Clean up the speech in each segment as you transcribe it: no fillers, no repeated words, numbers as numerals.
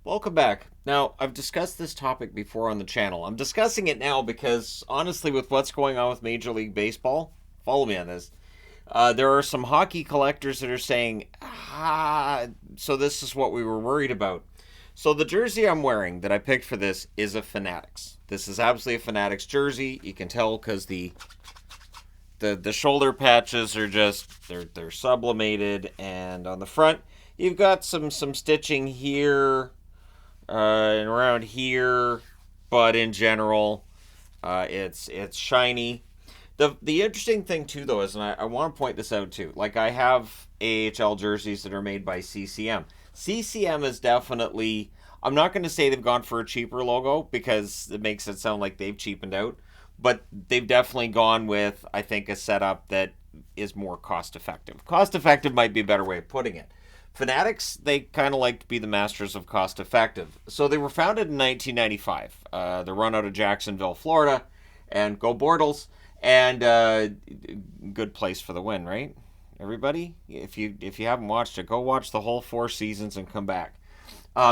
Welcome back. Now, I've discussed this topic before on the channel. I'm discussing it now because, honestly, with what's going on with Major League Baseball, follow me on this. There are some hockey collectors that are saying, so this is what we were worried about. So the jersey I'm wearing that I picked for this is a Fanatics. This is absolutely a Fanatics jersey. You can tell because the shoulder patches are just they're sublimated, and on the front you've got some stitching here and around here, but in general, it's shiny. The interesting thing too, though, is, and I want to point this out too. Like, I have AHL jerseys that are made by CCM. CCM is definitely. I'm not going to say they've gone for a cheaper logo because it makes it sound like they've cheapened out, but they've definitely gone with, I think, a setup that is more cost effective. Cost effective might be a better way of putting it. Fanatics, they kind of like to be the masters of cost effective. So they were founded in 1995. They're run out of Jacksonville, Florida, and go Bortles. And good place for the win, right? Everybody, if you haven't watched it, go watch the whole 4 seasons and come back.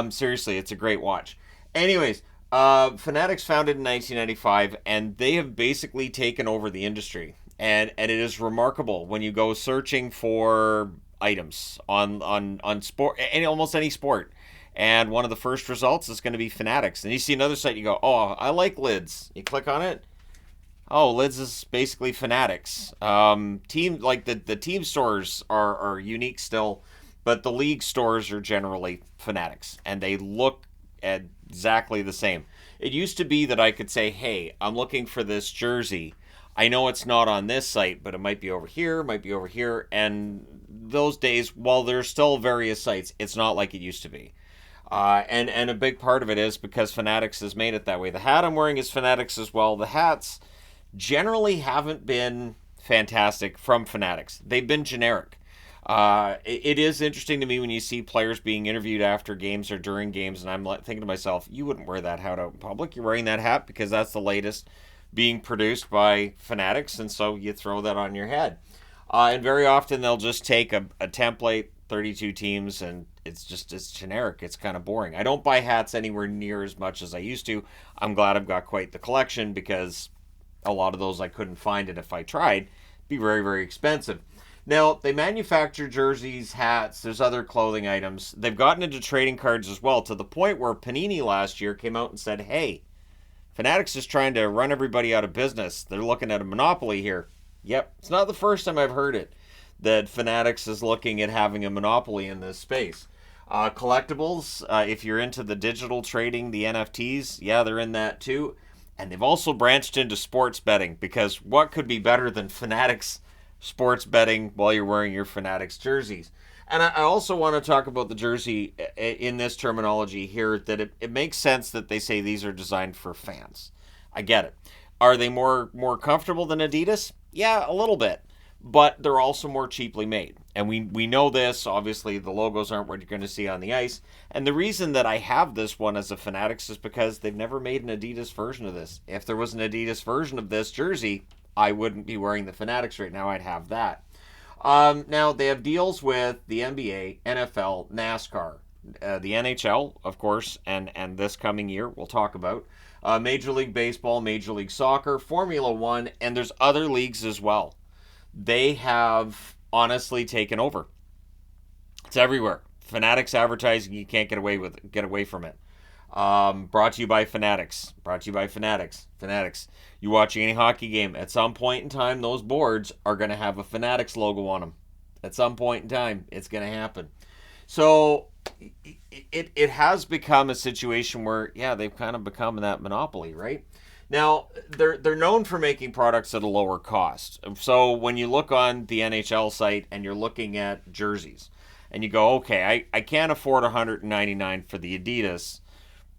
Seriously, it's a great watch. Anyways, Fanatics founded in 1995, and they have basically taken over the industry. And it is remarkable when you go searching for items on sport, almost any sport. And one of the first results is going to be Fanatics. And you see another site, you go, oh, I like lids. You click on it. Oh, lids is basically Fanatics. Team like the team stores are unique still, but the league stores are generally Fanatics, and they look exactly the same. It used to be that I could say, hey, I'm looking for this jersey. I know it's not on this site, but it might be over here, might be over here. And those days, while there's still various sites, it's not like it used to be. And a big part of it is because Fanatics has made it that way. The hat I'm wearing is Fanatics as well. The hats generally haven't been fantastic from Fanatics. They've been generic. It is interesting to me when you see players being interviewed after games or during games, and I'm thinking to myself, you wouldn't wear that hat out in public. You're wearing that hat because that's the latest being produced by Fanatics, and so you throw that on your head. And very often they'll just take a template, 32 teams, and it's generic. It's kind of boring. I don't buy hats anywhere near as much as I used to. I'm glad I've got quite the collection because a lot of those I couldn't find it if I tried. It'd be very, very expensive. Now, they manufacture jerseys, hats, there's other clothing items. They've gotten into trading cards as well, to the point where Panini last year came out and said, hey, Fanatics is trying to run everybody out of business. They're looking at a monopoly here. Yep, it's not the first time I've heard it, that Fanatics is looking at having a monopoly in this space. Collectibles, if you're into the digital trading, the NFTs, yeah, they're in that too. And they've also branched into sports betting, because what could be better than Fanatics sports betting while you're wearing your Fanatics jerseys? And I also want to talk about the jersey in this terminology here, that it makes sense that they say these are designed for fans. I get it. Are they more comfortable than Adidas? Yeah, a little bit. But they're also more cheaply made. And we know this. Obviously, the logos aren't what you're going to see on the ice. And the reason that I have this one as a Fanatics is because they've never made an Adidas version of this. If there was an Adidas version of this jersey, I wouldn't be wearing the Fanatics right now. I'd have that. Now, they have deals with the NBA, NFL, NASCAR, the NHL, of course, and this coming year we'll talk about. Major League Baseball, Major League Soccer, Formula One, and there's other leagues as well. They have honestly taken over. It's everywhere. Fanatics advertising, you can't get away from it. Brought to you by Fanatics. Brought to you by Fanatics. Fanatics. You watching any hockey game, at some point in time, those boards are going to have a Fanatics logo on them. At some point in time, it's going to happen. So it has become a situation where, yeah, they've kind of become that monopoly, right? Now, they're known for making products at a lower cost. So when you look on the NHL site and you're looking at jerseys, and you go, okay, I can't afford $199 for the Adidas,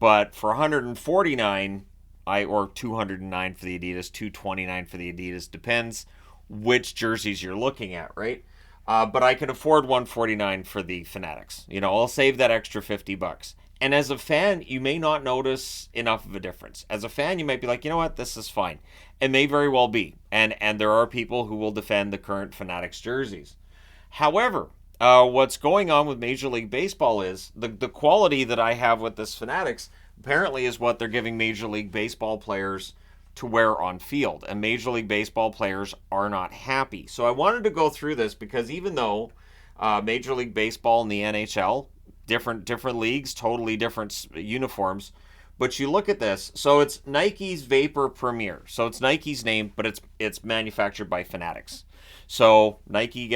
but for $149, or $209 for the Adidas, $229 for the Adidas, depends which jerseys you're looking at, right? But I can afford $149 for the Fanatics. I'll save that extra $50. And as a fan, you may not notice enough of a difference. As a fan, you might be like, you know what, this is fine. It may very well be. And there are people who will defend the current Fanatics jerseys. However, What's going on with Major League Baseball is the quality that I have with this Fanatics apparently is what they're giving Major League Baseball players to wear on field, and Major League Baseball players are not happy. So I wanted to go through this because even though Major League Baseball and the NHL, different leagues, totally different uniforms, but you look at this. So it's Nike's Vapor Premier. So it's Nike's name, but it's manufactured by Fanatics. So Nike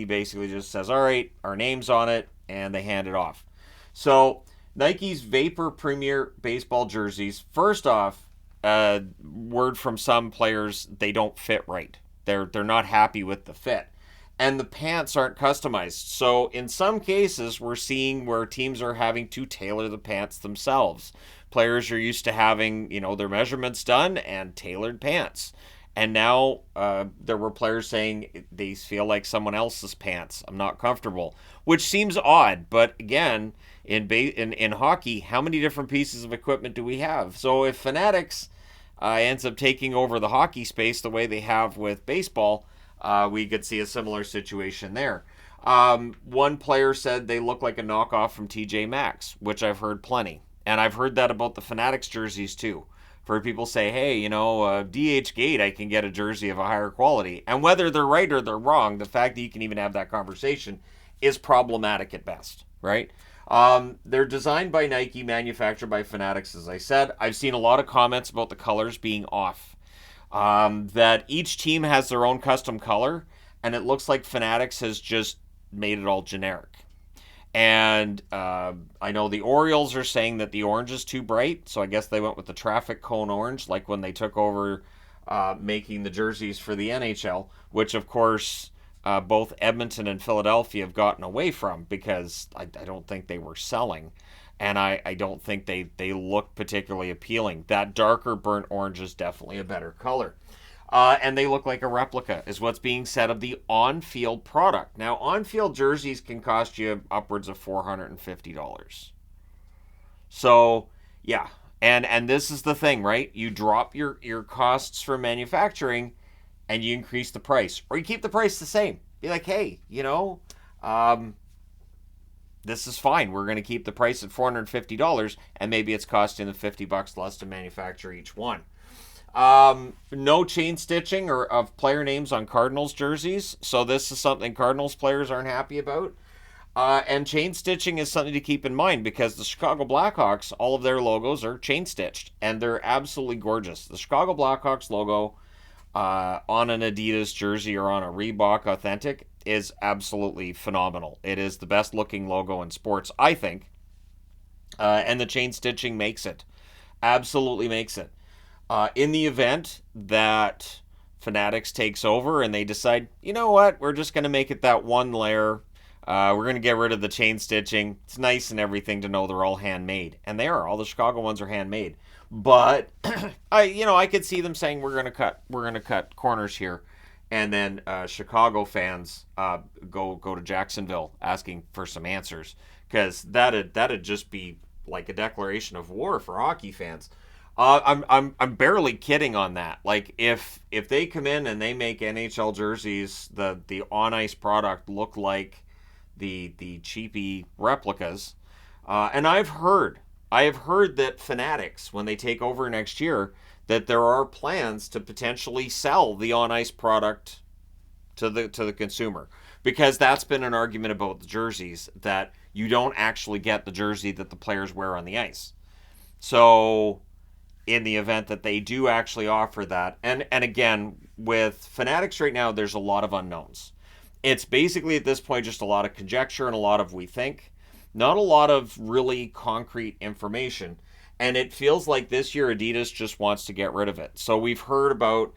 basically just says, all right, our name's on it, and they hand it off. So Nike's Vapor Premier baseball jerseys. First off, word from some players, they don't fit right. They're not happy with the fit, and the pants aren't customized. So in some cases, we're seeing where teams are having to tailor the pants themselves. Players are used to having their measurements done and tailored pants. And now there were players saying they feel like someone else's pants. I'm not comfortable, which seems odd. But again, in hockey, how many different pieces of equipment do we have? So if Fanatics ends up taking over the hockey space the way they have with baseball, we could see a similar situation there. One player said they look like a knockoff from TJ Maxx, which I've heard plenty. And I've heard that about the Fanatics jerseys too. For people say, hey, DH I can get a jersey of a higher quality. And whether they're right or they're wrong, the fact that you can even have that conversation is problematic at best, right? They're designed by Nike, manufactured by Fanatics, as I said. I've seen a lot of comments about the colors being off. That each team has their own custom color, and it looks like Fanatics has just made it all generic. And I know the Orioles are saying that the orange is too bright, so I guess they went with the traffic cone orange, like when they took over making the jerseys for the NHL, which of course both Edmonton and Philadelphia have gotten away from because I don't think they were selling, and I don't think they look particularly appealing. That darker burnt orange is definitely a better color. And they look like a replica, is what's being said of the on-field product. Now, on-field jerseys can cost you upwards of $450. So, yeah. And this is the thing, right? You drop your costs for manufacturing, and you increase the price. Or you keep the price the same. Be like, hey, this is fine. We're going to keep the price at $450, and maybe it's costing them $50 less to manufacture each one. No chain stitching or of player names on Cardinals jerseys, so this is something Cardinals players aren't happy about. And chain stitching is something to keep in mind because the Chicago Blackhawks, all of their logos are chain stitched, and they're absolutely gorgeous. The Chicago Blackhawks logo on an Adidas jersey or on a Reebok Authentic is absolutely phenomenal. It is the best looking logo in sports, I think, and the chain stitching makes it. Absolutely makes it. In the event that Fanatics takes over and they decide, you know what, we're just going to make it that one layer. We're going to get rid of the chain stitching. It's nice and everything to know they're all handmade. And they are. All the Chicago ones are handmade. But I could see them saying we're going to cut corners here. And then Chicago fans go to Jacksonville asking for some answers, because that'd just be like a declaration of war for hockey fans. I'm barely kidding on that. Like if they come in and they make NHL jerseys, the on ice product look like the cheapy replicas, and I have heard that Fanatics, when they take over next year, that there are plans to potentially sell the on ice product to the consumer, because that's been an argument about the jerseys, that you don't actually get the jersey that the players wear on the ice. So in the event that they do actually offer that. And again, with Fanatics right now, there's a lot of unknowns. It's basically at this point just a lot of conjecture and a lot of we think, not a lot of really concrete information. And it feels like this year Adidas just wants to get rid of it. So we've heard about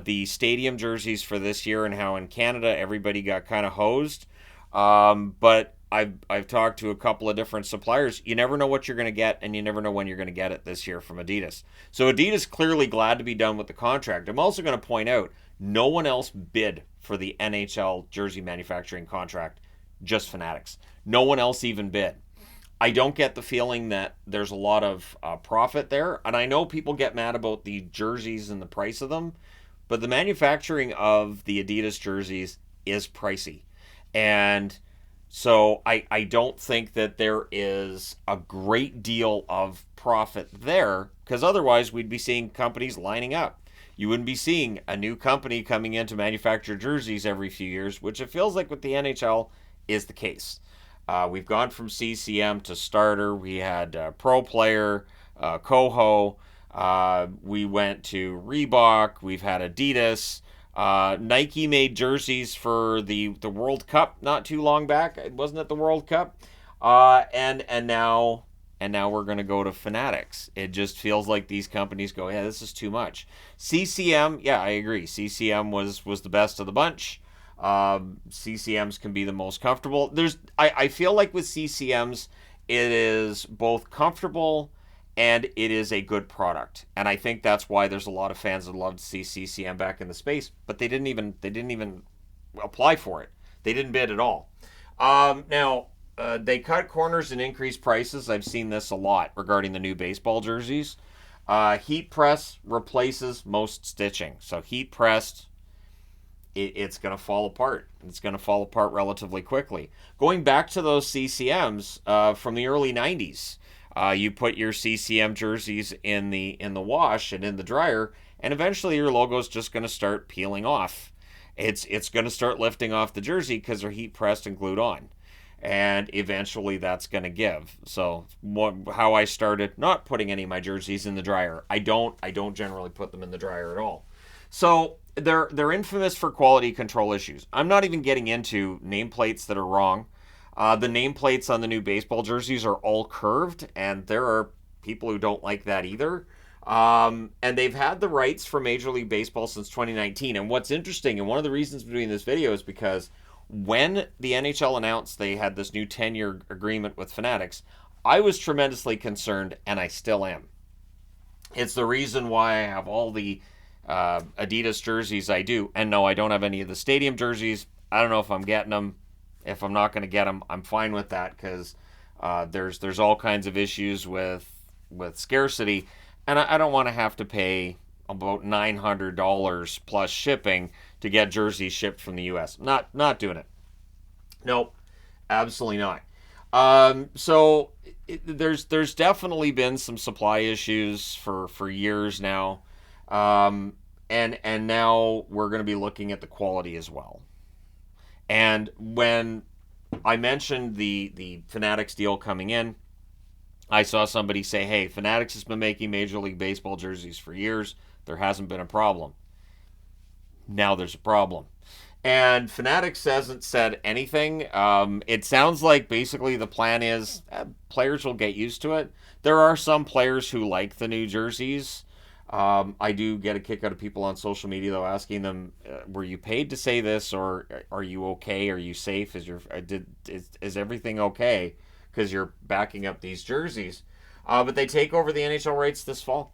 the stadium jerseys for this year and how in Canada everybody got kind of hosed. But I've talked to a couple of different suppliers. You never know what you're going to get, and you never know when you're going to get it this year from Adidas. So Adidas clearly glad to be done with the contract. I'm also going to point out, no one else bid for the NHL jersey manufacturing contract, just Fanatics. No one else even bid. I don't get the feeling that there's a lot of profit there. And I know people get mad about the jerseys and the price of them, but the manufacturing of the Adidas jerseys is pricey. And So I don't think that there is a great deal of profit there, because otherwise we'd be seeing companies lining up. You wouldn't be seeing a new company coming in to manufacture jerseys every few years, which it feels like with the NHL is the case. We've gone from CCM to starter. We had Pro Player, Coho. We went to Reebok. We've had Adidas. Nike made jerseys for the World Cup not too long back. Wasn't it the World Cup? And now we're gonna go to Fanatics. It just feels like these companies go, yeah, this is too much. CCM, yeah, I agree. CCM was the best of the bunch. CCMs can be the most comfortable. I feel like with CCMs, it is both comfortable and it is a good product. And I think that's why there's a lot of fans that love to see CCM back in the space, but they didn't even apply for it. They didn't bid at all. Now they cut corners and increased prices. I've seen this a lot regarding the new baseball jerseys. Heat press replaces most stitching. So heat pressed, it's going to fall apart. It's going to fall apart relatively quickly. Going back to those CCMs from the early 90s, you put your CCM jerseys in the wash and in the dryer, and eventually your logo is just going to start peeling off. It's going to start lifting off the jersey because they're heat pressed and glued on, and eventually that's going to give. So how I started not putting any of my jerseys in the dryer. I don't generally put them in the dryer at all. So they're infamous for quality control issues. I'm not even getting into nameplates that are wrong. The nameplates on the new baseball jerseys are all curved, and there are people who don't like that either. And they've had the rights for Major League Baseball since 2019. And what's interesting, and one of the reasons for doing this video is because when the NHL announced they had this new 10-year agreement with Fanatics, I was tremendously concerned, and I still am. It's the reason why I have all the Adidas jerseys I do. And no, I don't have any of the stadium jerseys. I don't know if I'm getting them. If I'm not going to get them, I'm fine with that, because there's all kinds of issues with scarcity, and I don't want to have to pay about $900 plus shipping to get jerseys shipped from the U.S. Not doing it. Nope, absolutely not. There's definitely been some supply issues for years now, and now we're going to be looking at the quality as well. And when I mentioned the Fanatics deal coming in, I saw somebody say, hey, Fanatics has been making Major League Baseball jerseys for years. There hasn't been a problem. Now there's a problem. And Fanatics hasn't said anything. It sounds like basically the plan is players will get used to it. There are some players who like the new jerseys. I do get a kick out of people on social media, though, asking them, were you paid to say this, or are you okay? Are you safe? Is everything okay? Because you're backing up these jerseys. But they take over the NHL rights this fall.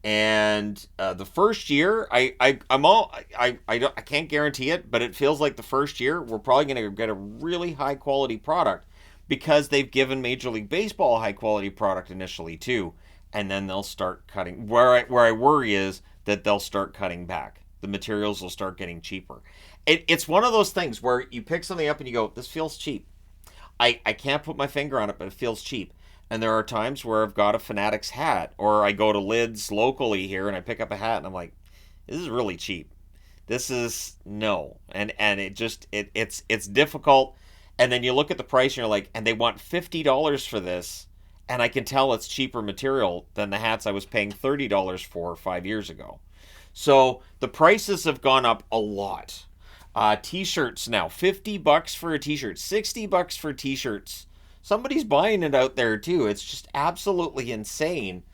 And the first year, I can't guarantee it, but it feels like the first year we're probably going to get a really high quality product, because they've given Major League Baseball a high quality product initially too, and then they'll start cutting. Where I worry is that they'll start cutting back. The materials will start getting cheaper. It's one of those things where you pick something up and you go, this feels cheap. I can't put my finger on it, but it feels cheap. And there are times where I've got a Fanatics hat, or I go to Lids locally here and I pick up a hat and I'm like, this is really cheap. This is no. And it's difficult. And then you look at the price and you're like, and they want $50 for this, and I can tell it's cheaper material than the hats I was paying $30 for 5 years ago. So the prices have gone up a lot. T-shirts now, $50 for a t-shirt, $60 for t-shirts. Somebody's buying it out there too. It's just absolutely insane.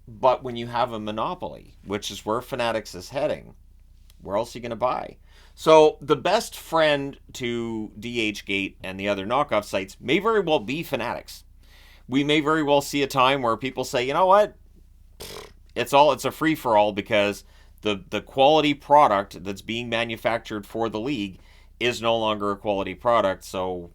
But when you have a monopoly, which is where Fanatics is heading, where else are you going to buy? So the best friend to DHgate and the other knockoff sites may very well be Fanatics. We may very well see a time where people say, you know what? It's a free-for-all, because the quality product that's being manufactured for the league is no longer a quality product. So,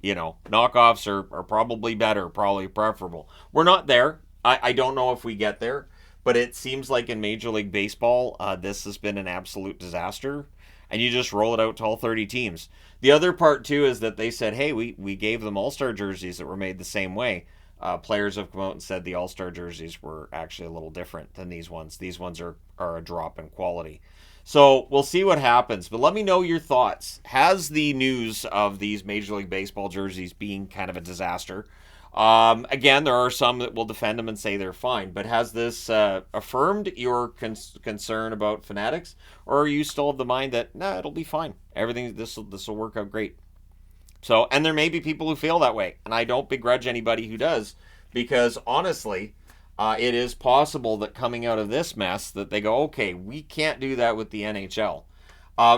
knockoffs are probably better, probably preferable. We're not there. I don't know if we get there, but it seems like in Major League Baseball, this has been an absolute disaster. and you just roll it out to all 30 teams. The other part too is that they said, hey, we gave them All-Star jerseys that were made the same way. Players have come out and said the All-Star jerseys were actually a little different than these ones. These ones are a drop in quality. So we'll see what happens. But let me know your thoughts. Has the news of these Major League Baseball jerseys being kind of a disaster? Again, there are some that will defend them and say they're fine. But has this affirmed your concern about Fanatics? Or are you still of the mind that, nah, it'll be fine. Everything, this will work out great. So, and there may be people who feel that way, and I don't begrudge anybody who does, because honestly, it is possible that coming out of this mess, that they go, okay, we can't do that with the NHL.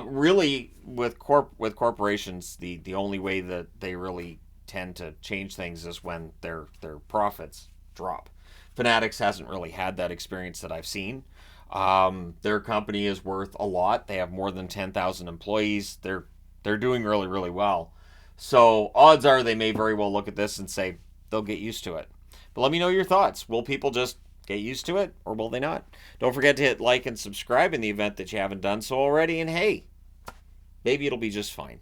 Really, with corporations, the only way that they really tend to change things is when their profits drop. Fanatics hasn't really had that experience that I've seen. Their company is worth a lot. They have more than 10,000 employees. They're doing really, really well. So odds are they may very well look at this and say they'll get used to it. But let me know your thoughts. Will people just get used to it, or will they not? Don't forget to hit like and subscribe in the event that you haven't done so already. And hey, maybe it'll be just fine.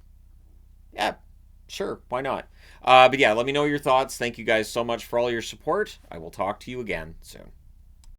Yeah, sure, why not? But yeah, let me know your thoughts. Thank you guys so much for all your support. I will talk to you again soon.